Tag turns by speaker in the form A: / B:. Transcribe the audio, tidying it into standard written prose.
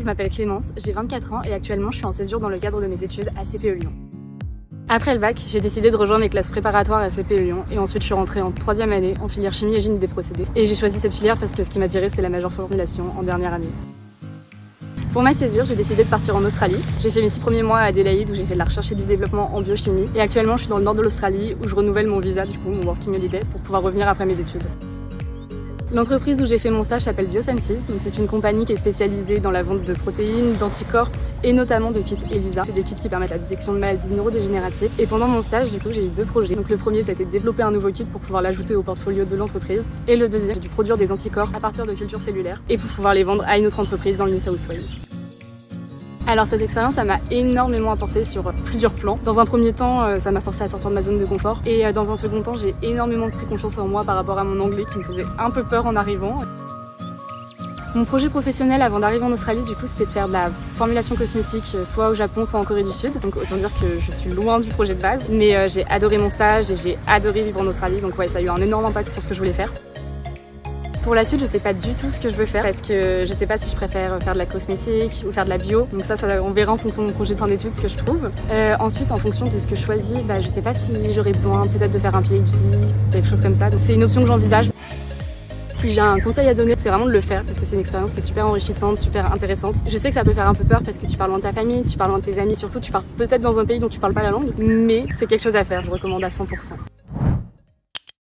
A: Je m'appelle Clémence, j'ai 24 ans et actuellement je suis en césure dans le cadre de mes études à CPE Lyon. Après le bac, j'ai décidé de rejoindre les classes préparatoires à CPE Lyon et ensuite je suis rentrée en 3e année en filière chimie et génie des procédés. Et j'ai choisi cette filière parce que ce qui m'attirait c'est la majeure formulation en dernière année. Pour ma césure, j'ai décidé de partir en Australie. J'ai fait mes 6 premiers mois à Adélaïde où j'ai fait de la recherche et du développement en biochimie. Et actuellement, je suis dans le nord de l'Australie où je renouvelle mon visa, mon Working Holiday, pour pouvoir revenir après mes études. L'entreprise où j'ai fait mon stage s'appelle Biosensis, donc c'est une compagnie qui est spécialisée dans la vente de protéines, d'anticorps et notamment de kits ELISA. C'est des kits qui permettent la détection de maladies neurodégénératives. Et pendant mon stage, j'ai eu 2 projets. Donc le premier, ça a été de développer un nouveau kit pour pouvoir l'ajouter au portfolio de l'entreprise. Et le deuxième, j'ai dû produire des anticorps à partir de cultures cellulaires et pour pouvoir les vendre à une autre entreprise dans le New South Wales. Alors cette expérience, ça m'a énormément apporté sur plusieurs plans. Dans un premier temps, ça m'a forcé à sortir de ma zone de confort. Et dans un second temps, j'ai énormément pris confiance en moi par rapport à mon anglais qui me faisait un peu peur en arrivant. Mon projet professionnel avant d'arriver en Australie, du coup, c'était de faire de la formulation cosmétique, soit au Japon, soit en Corée du Sud. Donc autant dire que je suis loin du projet de base. Mais j'ai adoré mon stage et j'ai adoré vivre en Australie. Donc ouais, ça a eu un énorme impact sur ce que je voulais faire. Pour la suite, je sais pas du tout ce que je veux faire parce que je sais pas si je préfère faire de la cosmétique ou faire de la bio. Donc ça on verra en fonction de mon projet de fin d'études ce que je trouve. Ensuite, en fonction de ce que je choisis, je sais pas si j'aurais besoin peut-être de faire un PhD, quelque chose comme ça. Donc c'est une option que j'envisage. Si j'ai un conseil à donner, c'est vraiment de le faire parce que c'est une expérience qui est super enrichissante, super intéressante. Je sais que ça peut faire un peu peur parce que tu parles loin de ta famille, tu parles loin de tes amis, surtout tu pars peut-être dans un pays dont tu parles pas la langue, mais c'est quelque chose à faire, je recommande à 100%.